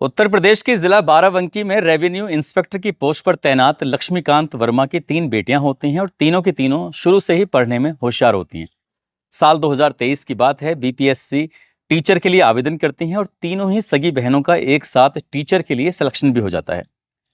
उत्तर प्रदेश के जिला बाराबंकी में रेवेन्यू इंस्पेक्टर की पोस्ट पर तैनात लक्ष्मीकांत वर्मा की 3 बेटियां होती हैं और तीनों की तीनों शुरू से ही पढ़ने में होशियार होती हैं। साल 2023 की बात है, बीपीएससी टीचर के लिए आवेदन करती हैं और तीनों ही सगी बहनों का एक साथ टीचर के लिए सिलेक्शन भी हो जाता है।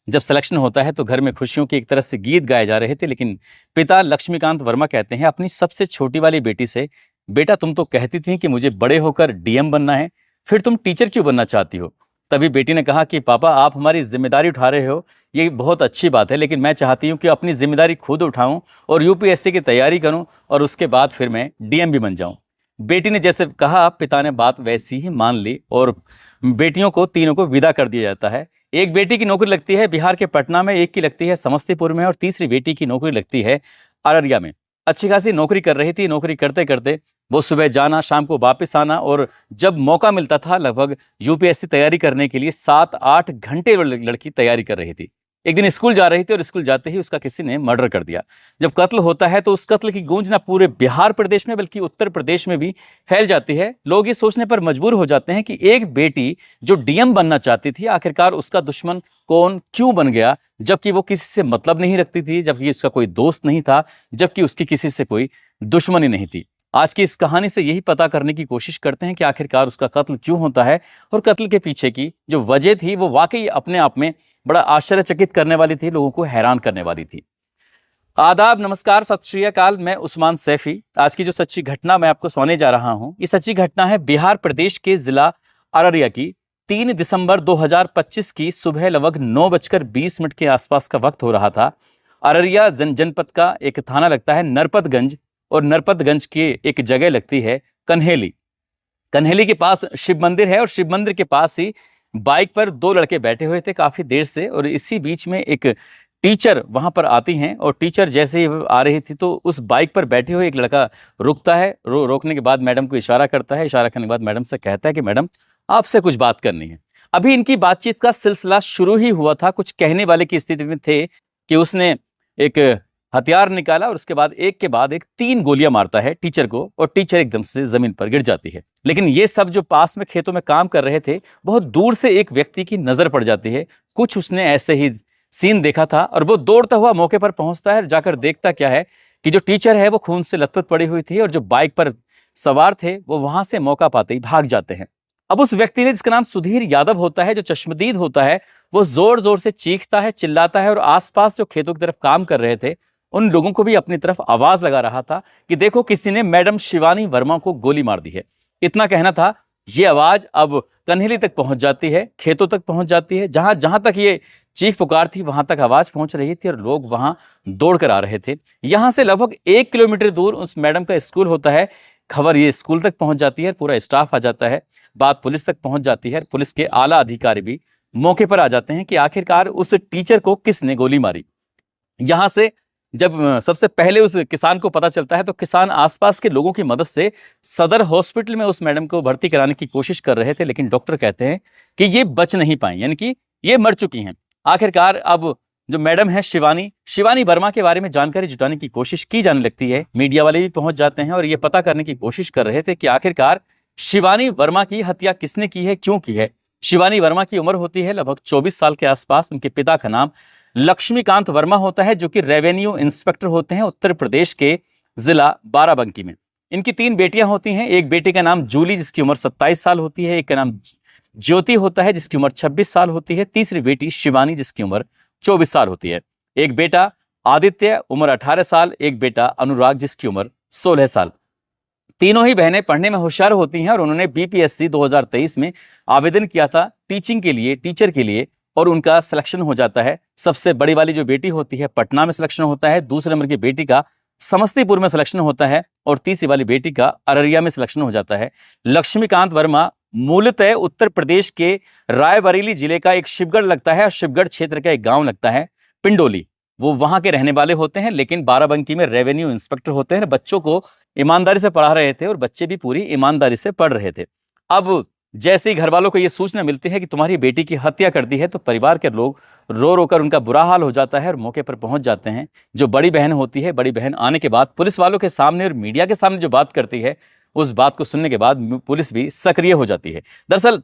जब सिलेक्शन होता है तो घर में खुशियों के एक तरह से गीत गाए जा रहे थे, लेकिन पिता लक्ष्मीकांत वर्मा कहते हैं अपनी सबसे छोटी वाली बेटी से, बेटा तुम तो कहती थी कि मुझे बड़े होकर डीएम बनना है, फिर तुम टीचर क्यों बनना चाहती हो? तभी बेटी ने कहा कि पापा आप हमारी जिम्मेदारी उठा रहे हो, ये बहुत अच्छी बात है, लेकिन मैं चाहती हूँ कि अपनी जिम्मेदारी खुद उठाऊं और यूपीएससी की तैयारी करूं और उसके बाद फिर मैं डीएम भी बन जाऊं। बेटी ने जैसे कहा, पिता ने बात वैसी ही मान ली और बेटियों को तीनों को विदा कर दिया जाता है। एक बेटी की नौकरी लगती है बिहार के पटना में, एक की लगती है समस्तीपुर में और तीसरी बेटी की नौकरी लगती है अररिया में। अच्छी खासी नौकरी कर रही थी। नौकरी करते करते वो सुबह जाना, शाम को वापस आना और जब मौका मिलता था लगभग यूपीएससी तैयारी करने के लिए 7-8 घंटे लड़की तैयारी कर रही थी। एक दिन स्कूल जा रही थी और स्कूल जाते ही उसका किसी ने मर्डर कर दिया। जब कत्ल होता है तो उस कत्ल की गूंज ना पूरे बिहार प्रदेश में बल्कि उत्तर प्रदेश में भी फैल जाती है। लोग ये सोचने पर मजबूर हो जाते हैं कि एक बेटी जो डीएम बनना चाहती थी, आखिरकार उसका दुश्मन कौन क्यों बन गया, जबकि वो किसी से मतलब नहीं रखती थी, जबकि उसका कोई दोस्त नहीं था, जबकि उसकी किसी से कोई दुश्मनी नहीं थी। आज की इस कहानी से यही पता करने की कोशिश करते हैं कि आखिरकार उसका कत्ल क्यों होता है और कत्ल के पीछे की जो वजह थी वो वाकई अपने आप में बड़ा आश्चर्यचकित करने वाली थी, लोगों को हैरान करने वाली थी। आदाब, नमस्कार, सत श्री अकाल। मैं उस्मान सैफी। आज की जो सच्ची घटना मैं आपको सुनाने जा रहा हूं, ये सच्ची घटना है बिहार प्रदेश के जिला अररिया की। 3 दिसंबर 2025 की सुबह लगभग 9:20 के आसपास का वक्त हो रहा था। अररिया जनपद का एक थाना लगता है नरपतगंज और नरपतगंज की एक जगह लगती है कन्हेली। कन्हेली के पास शिव मंदिर है और शिव मंदिर के पास ही बाइक पर 2 लड़के बैठे हुए थे काफी देर से, और इसी बीच में एक टीचर वहां पर आती हैं और टीचर जैसे ही आ रही थी तो उस बाइक पर बैठे हुए एक लड़का रुकता है। रोकने के बाद मैडम को इशारा करता है। इशारा करने के बाद मैडम से कहता है कि मैडम आपसे कुछ बात करनी है। अभी इनकी बातचीत का सिलसिला शुरू ही हुआ था, कुछ कहने वाले की स्थिति में थे कि उसने एक हथियार निकाला और उसके बाद एक के बाद एक 3 गोलियां मारता है टीचर को और टीचर एकदम से जमीन पर गिर जाती है। लेकिन ये सब जो पास में खेतों में काम कर रहे थे, बहुत दूर से एक व्यक्ति की नजर पड़ जाती है। कुछ उसने ऐसे ही सीन देखा था और वो दौड़ता हुआ मौके पर पहुंचता है। जाकर देखता क्या है कि जो टीचर है वो खून से लथपथ पड़ी हुई थी और जो बाइक पर सवार थे वो वहां से मौका पाते ही भाग जाते हैं। अब उस व्यक्ति ने, जिसका नाम सुधीर यादव होता है, जो चश्मदीद होता है, वो जोर जोर से चीखता है, चिल्लाता है और आसपास जो खेतों की तरफ काम कर रहे थे उन लोगों को भी अपनी तरफ आवाज लगा रहा था कि देखो किसी ने मैडम शिवानी वर्मा को गोली मार दी है। इतना कहना था। ये आवाज अब कन्हेली तक पहुंच जाती है, खेतों तक पहुंच जाती है। जहां जहां तक ये चीख पुकार थी वहां तक आवाज पहुंच रही थी और लोग वहां दौड़ कर आ रहे थे। यहां से लगभग 1 किलोमीटर दूर उस मैडम का स्कूल होता है। खबर ये स्कूल तक पहुंच जाती है, पूरा स्टाफ आ जाता है, बात पुलिस तक पहुंच जाती है। पुलिस के आला अधिकारी भी मौके पर आ जाते हैं कि आखिरकार उस टीचर को किसने गोली मारी। यहां से जब सबसे पहले उस किसान को पता चलता है तो किसान आसपास के लोगों की मदद से सदर हॉस्पिटल में उस मैडम को भर्ती कराने की कोशिश कर रहे थे, लेकिन डॉक्टर कहते हैं कि ये बच नहीं पाई, यानी कि ये मर चुकी हैं। आखिरकार अब जो मैडम है शिवानी वर्मा के बारे में जानकारी जुटाने की कोशिश की जाने लगती है। मीडिया वाले भी पहुंच जाते हैं और ये पता करने की कोशिश कर रहे थे कि आखिरकार शिवानी वर्मा की हत्या किसने की है, क्यों की है। शिवानी वर्मा की उम्र होती है लगभग 24 साल के आसपास। उनके पिता का नाम लक्ष्मीकांत वर्मा होता है, जो कि रेवेन्यू इंस्पेक्टर होते हैं उत्तर प्रदेश के जिला बाराबंकी में। इनकी 3 बेटियां होती हैं। एक बेटी का नाम जूली, जिसकी उम्र 27 साल होती है। एक का नाम ज्योति होता है, जिसकी उम्र 26 साल होती है। तीसरी बेटी शिवानी, जिसकी उम्र 24 साल होती है। एक बेटा आदित्य, उम्र 18 साल। एक बेटा अनुराग, जिसकी उम्र 16 साल। तीनों ही बहनें पढ़ने में होशियार होती हैं और उन्होंने बीपीएससी 2023 में आवेदन किया था टीचिंग के लिए, टीचर के लिए, और उनका सिलेक्शन हो जाता है। सबसे बड़ी वाली जो बेटी होती है पटना में सिलेक्शन होता है, दूसरे नंबर की बेटी का समस्तीपुर में सिलेक्शन होता है और तीसरी वाली बेटी का अररिया में सिलेक्शन हो जाता है। लक्ष्मीकांत वर्मा मूलतः उत्तर प्रदेश के रायबरेली जिले का एक शिवगढ़ लगता है, शिवगढ़ क्षेत्र का एक गांव लगता है पिंडोली, वो वहां के रहने वाले होते हैं, लेकिन बाराबंकी में रेवेन्यू इंस्पेक्टर होते हैं। बच्चों को ईमानदारी से पढ़ा रहे थे और बच्चे भी पूरी ईमानदारी से पढ़ रहे थे। अब जैसे ही घर वालों को यह सूचना मिलती है कि तुम्हारी बेटी की हत्या कर दी है तो परिवार के लोग रो रो कर उनका बुरा हाल हो जाता है और मौके पर पहुंच जाते हैं। जो बड़ी बहन होती है, बड़ी बहन आने के बाद पुलिस वालों के सामने और मीडिया के सामने जो बात करती है, उस बात को सुनने के बाद पुलिस भी सक्रिय हो जाती है। दरअसल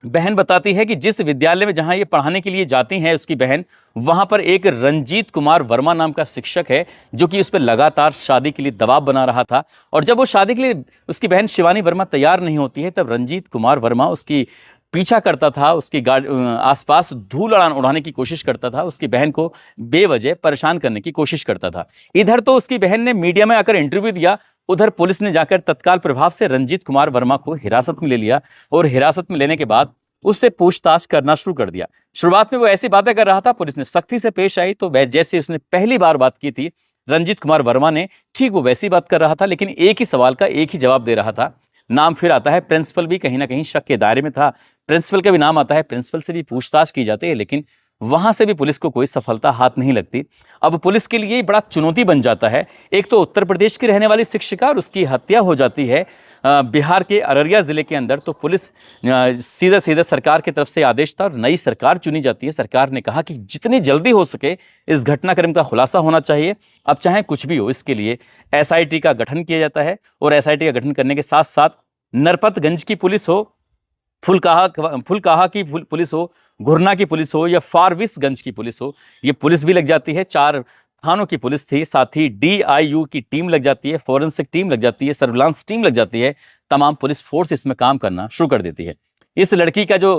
बहन बताती है कि जिस विद्यालय में जहां ये पढ़ाने के लिए जाती है उसकी बहन, वहां पर एक रंजीत कुमार वर्मा नाम का शिक्षक है जो कि उस पर लगातार शादी के लिए दबाव बना रहा था। और जब वो शादी के लिए उसकी बहन शिवानी वर्मा तैयार नहीं होती है, तब रंजीत कुमार वर्मा उसकी पीछा करता था, उसकी आसपास धूल उड़ाने की कोशिश करता था, उसकी बहन को बेवजह परेशान करने की कोशिश करता था। इधर तो उसकी बहन ने मीडिया में आकर इंटरव्यू दिया, उधर पुलिस ने जाकर तत्काल प्रभाव से रंजीत कुमार वर्मा को हिरासत में ले लिया और हिरासत में लेने के बाद उससे पूछताछ करना शुरू कर दिया। शुरुआत में वो ऐसी बातें कर रहा था, पुलिस ने सख्ती से पेश आई, तो जैसे उसने पहली बार बात की थी रंजीत कुमार वर्मा ने, ठीक वो वैसी बात कर रहा था, लेकिन एक ही सवाल का एक ही जवाब दे रहा था। नाम फिर आता है, प्रिंसिपल भी कहीं ना कहीं शक के दायरे में था, प्रिंसिपल का भी नाम आता है, प्रिंसिपल से भी पूछताछ की जाती है, लेकिन वहां से भी पुलिस को कोई सफलता हाथ नहीं लगती। अब पुलिस के लिए बड़ा चुनौती बन जाता है। एक तो उत्तर प्रदेश की रहने वाली शिक्षिका और उसकी हत्या हो जाती है बिहार के अररिया जिले के अंदर, तो पुलिस सीधा सीधा सरकार की तरफ से आदेश था और नई सरकार चुनी जाती है। सरकार ने कहा कि जितनी जल्दी हो सके इस घटनाक्रम का खुलासा होना चाहिए, अब चाहे कुछ भी हो। इसके लिए एसआईटी का गठन किया जाता है और एसआईटी का गठन करने के साथ साथ नरपतगंज की पुलिस हो, फुलकाहा की पुलिस हो, गुरना की पुलिस हो या फारबिसगंज की पुलिस हो, ये पुलिस भी लग जाती है। 4 थानों की पुलिस थी, साथ ही डीआईयू की टीम लग जाती है, फॉरेंसिक टीम लग जाती है, सर्विलांस टीम लग जाती है। तमाम पुलिस फोर्स इसमें काम करना शुरू कर देती है। इस लड़की का जो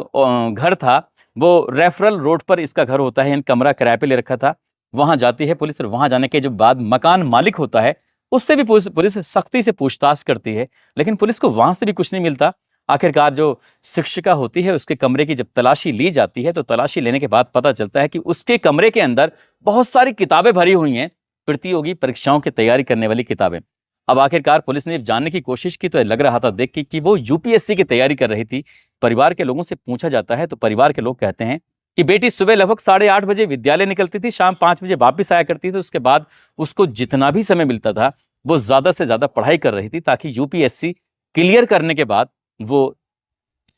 घर था वो रेफरल रोड पर इसका घर होता है, कमरा किराए पे ले रखा था। वहां जाती है पुलिस और वहां जाने के जो बाद मकान मालिक होता है उससे भी पुलिस सख्ती से पूछताछ करती है, लेकिन पुलिस को वहां से भी कुछ नहीं मिलता। आखिरकार जो शिक्षिका होती है उसके कमरे की जब तलाशी ली जाती है तो तलाशी लेने के बाद पता चलता है कि उसके कमरे के अंदर बहुत सारी किताबें भरी हुई हैं, प्रतियोगी परीक्षाओं की तैयारी करने वाली किताबें। अब आखिरकार पुलिस ने जानने की कोशिश की तो लग रहा था देख के कि वो यूपीएससी की तैयारी कर रही थी। परिवार के लोगों से पूछा जाता है तो परिवार के लोग कहते हैं कि बेटी सुबह लगभग 8:30 बजे विद्यालय निकलती थी, शाम 5 बजे वापिस आया करती थी। उसके बाद उसको जितना भी समय मिलता था वो ज्यादा से ज्यादा पढ़ाई कर रही थी ताकि यूपीएससी क्लियर करने के बाद वो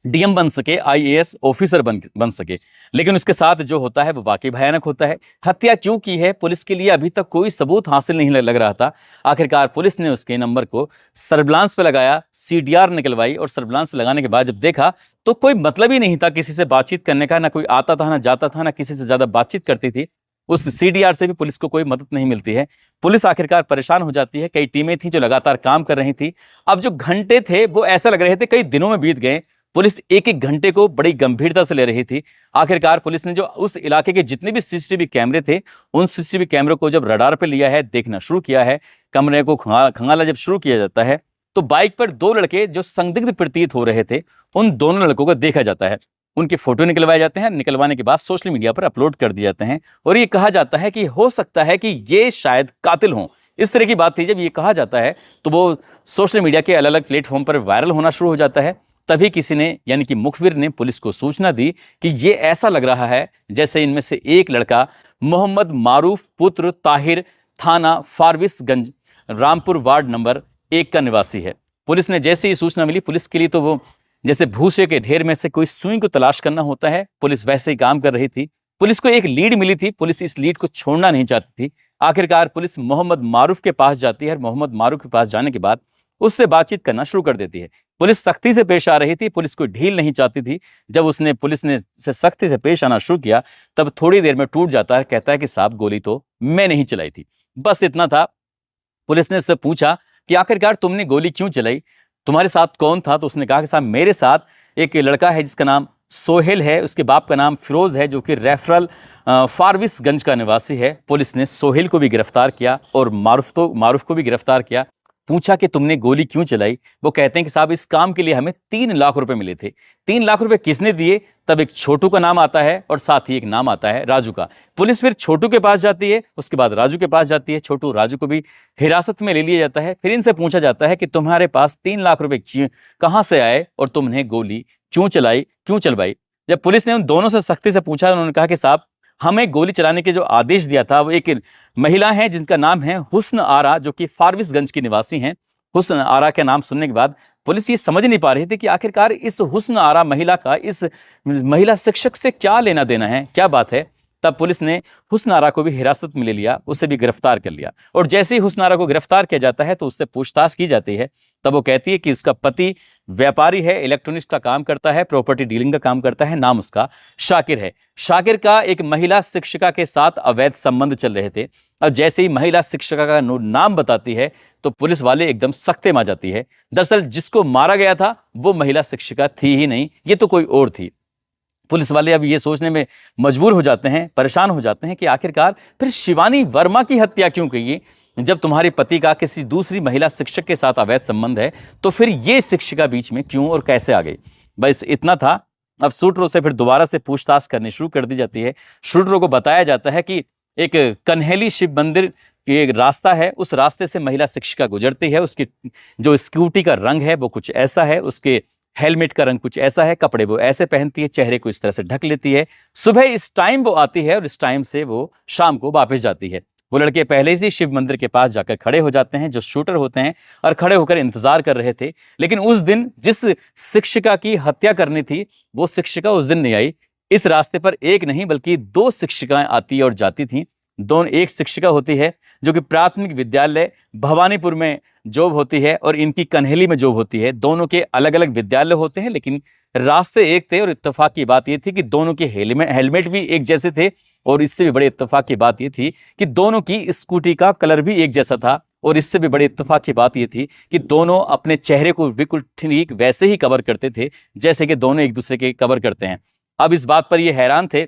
डीएम बन सके, आईएएस ऑफिसर बन सके। लेकिन उसके साथ जो होता है वो वाकई भयानक होता है। हत्या क्यों की है पुलिस के लिए अभी तक कोई सबूत हासिल नहीं लग रहा था। आखिरकार पुलिस ने उसके नंबर को सर्विलांस पे लगाया, सीडीआर निकलवाई और सर्विलांस पे लगाने के बाद जब देखा तो कोई मतलब ही नहीं था किसी से बातचीत करने का, ना कोई आता था ना जाता था, ना किसी से ज्यादा बातचीत करती थी। उस सीडीआर से भी पुलिस को कोई मदद नहीं मिलती है। पुलिस आखिरकार परेशान हो जाती है। कई टीमें थी जो लगातार काम कर रही थी। अब जो घंटे थे वो ऐसा लग रहे थे कई दिनों में बीत गए। पुलिस एक एक घंटे को बड़ी गंभीरता से ले रही थी। आखिरकार पुलिस ने जो उस इलाके के जितने भी सीसीटीवी कैमरे थे उन सीसीटीवी कैमरों को जब रडार पे लिया है, देखना शुरू किया है, कमरे को खंगाला जब शुरू किया जाता है तो बाइक पर 2 लड़के जो संदिग्ध प्रतीत हो रहे थे उन दोनों लड़कों को देखा जाता है। उनके फोटो निकलवाए जाते हैं, निकलवाने के बाद सोशल मीडिया पर अपलोड कर दिए जाते हैं और ये कहा जाता है कि हो सकता है कि ये शायद कातिल हों। इस तरह की बात थी। जब ये कहा जाता है तो वो सोशल मीडिया के अलग अलग प्लेटफॉर्म पर वायरल होना शुरू हो जाता है। तभी किसी ने यानी कि मुखबिर ने पुलिस को सूचना दी कि ये ऐसा लग रहा है जैसे इनमें से एक लड़का मोहम्मद मारूफ पुत्र ताहिर, थाना फारबिसगंज, रामपुर वार्ड नंबर 1 का निवासी है। पुलिस ने जैसे ही सूचना मिली, पुलिस के लिए तो वो जैसे भूसे के ढेर में से कोई सुई को तलाश करना होता है, पुलिस वैसे ही काम कर रही थी। पुलिस को एक लीड मिली थी, पुलिस इस लीड को छोड़ना नहीं चाहती थी। आखिरकार पुलिस मोहम्मद मारूफ के पास जाती है और मोहम्मद मारूफ के पास जाने के बाद उससे बातचीत करना शुरू कर देती है। पुलिस सख्ती से पेश आ रही थी, पुलिस को ढील नहीं चाहती थी। जब पुलिस ने से सख्ती से पेश आना शुरू किया तब थोड़ी देर में टूट जाता है, कहता है कि साहब गोली तो मैं नहीं चलाई थी। बस इतना था। पुलिस ने उससे पूछा कि आखिरकार तुमने गोली क्यों चलाई, तुम्हारे साथ कौन था? तो उसने कहा कि साहब मेरे साथ एक लड़का है जिसका नाम सोहेल है, उसके बाप का नाम फिरोज है जो कि रेफरल फारबिसगंज का निवासी है। पुलिस ने सोहेल को भी गिरफ्तार किया और मारूफ को भी गिरफ्तार किया। पूछा कि तुमने गोली क्यों चलाई? वो कहते हैं कि साहब इस काम के लिए हमें 3 लाख रुपए मिले थे। 3 लाख रुपए किसने दिए? तब एक छोटू का नाम आता है और साथ ही एक नाम आता है राजू का। पुलिस फिर छोटू के पास जाती है, उसके बाद राजू के पास जाती है। छोटू राजू को भी हिरासत में ले लिया जाता है। फिर इनसे पूछा जाता है कि तुम्हारे पास 3 लाख रुपए कहां से आए और तुमने गोली क्यों चलाई, क्यों चलवाई? जब पुलिस ने उन दोनों से सख्ती से पूछा, उन्होंने कहा कि साहब हमें गोली चलाने के जो आदेश दिया था वो एक महिला है जिनका नाम है हुस्न आरा, जो कि फारबिसगंज की निवासी हैं। हुस्न आरा के नाम सुनने के बाद पुलिस ये समझ नहीं पा रही थी कि आखिरकार इस हुस्न आरा महिला का इस महिला शिक्षक से क्या लेना देना है, क्या बात है। तब पुलिस ने हुस्न आरा को भी हिरासत में ले लिया, उसे भी गिरफ्तार कर लिया। और जैसे ही हुस्न आरा को गिरफ्तार किया जाता है तो उससे पूछताछ की जाती है तब वो कहती है कि उसका पति व्यापारी है, इलेक्ट्रॉनिक्स का काम करता है, प्रॉपर्टी डीलिंग का काम करता है, नाम उसका शाकिर है। शाकिर का एक महिला शिक्षिका के साथ अवैध संबंध चल रहे थे। और जैसे ही महिला शिक्षिका का नाम बताती है तो पुलिस वाले एकदम सख्ते में आ जाती है। दरअसल जिसको मारा गया था वो महिला शिक्षिका थी ही नहीं, ये तो कोई और थी। पुलिस वाले अब ये सोचने में मजबूर हो जाते हैं, परेशान हो जाते हैं कि आखिरकार फिर शिवानी वर्मा की हत्या क्यों की। जब तुम्हारे पति का किसी दूसरी महिला शिक्षक के साथ अवैध संबंध है तो फिर ये शिक्षिका बीच में क्यों और कैसे आ गई। बस इतना था। अब शूटरों से फिर दोबारा से पूछताछ करनी शुरू कर दी जाती है। शूटरों को बताया जाता है कि एक कन्हेली शिव मंदिर एक रास्ता है, उस रास्ते से महिला शिक्षिका गुजरती है। उसकी जो स्कूटी का रंग है वो कुछ ऐसा है, उसके हेलमेट का रंग कुछ ऐसा है, कपड़े वो ऐसे पहनती है, चेहरे को इस तरह से ढक लेती है। सुबह इस टाइम वो आती है और इस टाइम से वो शाम को वापस जाती है। वो लड़के पहले से शिव मंदिर के पास जाकर खड़े हो जाते हैं, जो शूटर होते हैं, और खड़े होकर इंतजार कर रहे थे। लेकिन उस दिन जिस शिक्षिका की हत्या करनी थी वो शिक्षिका उस दिन नहीं आई। इस रास्ते पर एक नहीं बल्कि दो शिक्षिकाएं आती और जाती थी। दोनों, एक शिक्षिका होती है जो कि प्राथमिक विद्यालय भवानीपुर में जॉब होती है और इनकी कन्हेली में जॉब होती है। दोनों के अलग अलग विद्यालय होते हैं लेकिन रास्ते एक थे। और इत्तेफाक की बात यह थी कि दोनों के हेलमेट भी एक जैसे थे। और इससे भी बड़े इत्तेफाक की बात यह थी कि दोनों की स्कूटी का कलर भी एक जैसा था। और इससे भी बड़े इत्तेफाक की बात यह थी कि दोनों अपने चेहरे को बिल्कुल ठीक वैसे ही कवर करते थे जैसे कि दोनों एक दूसरे के कवर करते हैं। अब इस बात पर ये हैरान थे,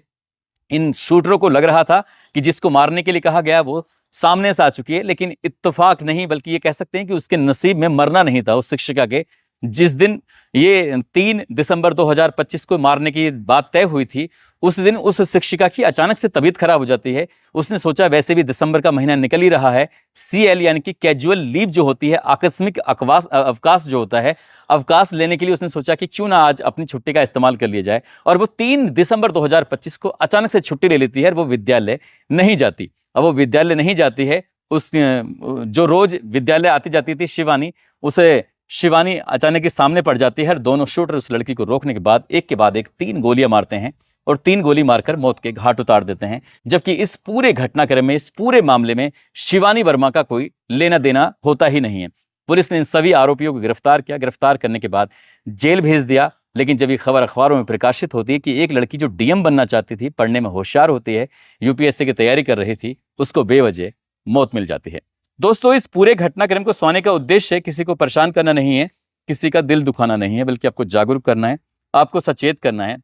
इन शूटरों को लग रहा था कि जिसको मारने के लिए कहा गया वो सामने से आ चुकी है। लेकिन इत्तेफाक नहीं बल्कि ये कह सकते हैं कि उसके नसीब में मरना नहीं था उस शिक्षिका के। जिस दिन ये 3 दिसंबर 2025 को मारने की बात तय हुई थी, उस दिन उस शिक्षिका की अचानक से तबीयत खराब हो जाती है। उसने सोचा वैसे भी दिसंबर का महीना निकल ही रहा है, CL यानी कि कैजुअल लीव जो होती है, आकस्मिक अवकाश जो होता है, अवकाश लेने के लिए उसने सोचा कि क्यों ना आज अपनी छुट्टी का इस्तेमाल कर लिया जाए। और वो 3 दिसंबर 2025 को अचानक से छुट्टी ले लेती है और वो विद्यालय नहीं जाती। अब वो विद्यालय नहीं जाती है, उस जो रोज विद्यालय आती जाती थी शिवानी अचानक ही सामने पड़ जाती है। दोनों शूटर उस लड़की को रोकने के बाद एक के बाद एक 3 गोलियां मारते हैं और 3 गोली मारकर मौत के घाट उतार देते हैं। जबकि इस पूरे घटनाक्रम में, इस पूरे मामले में शिवानी वर्मा का कोई लेना देना होता ही नहीं है। पुलिस ने इन सभी आरोपियों को गिरफ्तार किया। गिरफ्तार करने के बाद जेल भेज दिया। लेकिन जब ये खबर अखबारों में प्रकाशित होती है कि एक लड़की जो DM बनना चाहती थी, पढ़ने में होशियार होती है, UPSC की तैयारी कर रही थी, उसको बेवजह मौत मिल जाती है। दोस्तों, इस पूरे घटनाक्रम को सुनाने का उद्देश्य किसी को परेशान करना नहीं है, किसी का दिल दुखाना नहीं है, बल्कि आपको जागरूक करना है, आपको सचेत करना है।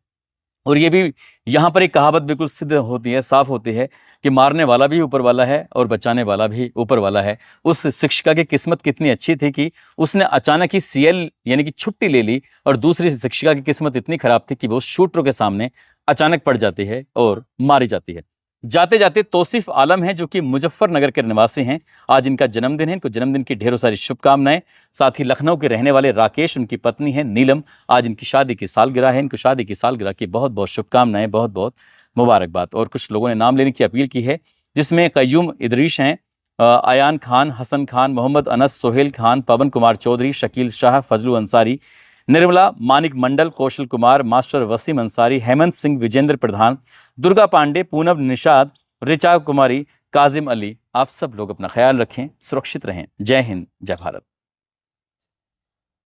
और ये भी यहाँ पर एक कहावत बिल्कुल सिद्ध होती है, साफ होती है कि मारने वाला भी ऊपर वाला है और बचाने वाला भी ऊपर वाला है। उस शिक्षिका की किस्मत कितनी अच्छी थी कि उसने अचानक ही CL यानी कि छुट्टी ले ली। और दूसरी शिक्षिका की किस्मत इतनी खराब थी कि वो शूटरों के सामने अचानक पड़ जाती है और मारी जाती है। जाते जाते तौसीफ आलम है जो कि मुजफ्फरनगर के निवासी हैं, आज इनका जन्मदिन है। इनको जन्मदिन की ढेरों सारी शुभकामनाएं। साथ ही लखनऊ के रहने वाले राकेश, उनकी पत्नी है नीलम, आज इनकी शादी की सालगिरह है। इनको शादी की सालगिरह की बहुत बहुत शुभकामनाएं, बहुत बहुत मुबारकबाद। और कुछ लोगों ने नाम लेने की अपील की है, जिसमें कय्यूम इदरीश हैं, आयान खान, हसन खान, मोहम्मद अनस, सोहेल खान, पवन कुमार चौधरी, शकील शाह, फजलू अंसारी, निर्मला मानिक मंडल, कौशल कुमार, मास्टर वसीम अंसारी, हेमंत सिंह, विजेंद्र प्रधान, दुर्गा पांडे, पूनम निषाद, ऋचा कुमारी, काजिम अली। आप सब लोग अपना ख्याल रखें, सुरक्षित रहें। जय हिंद, जय भारत।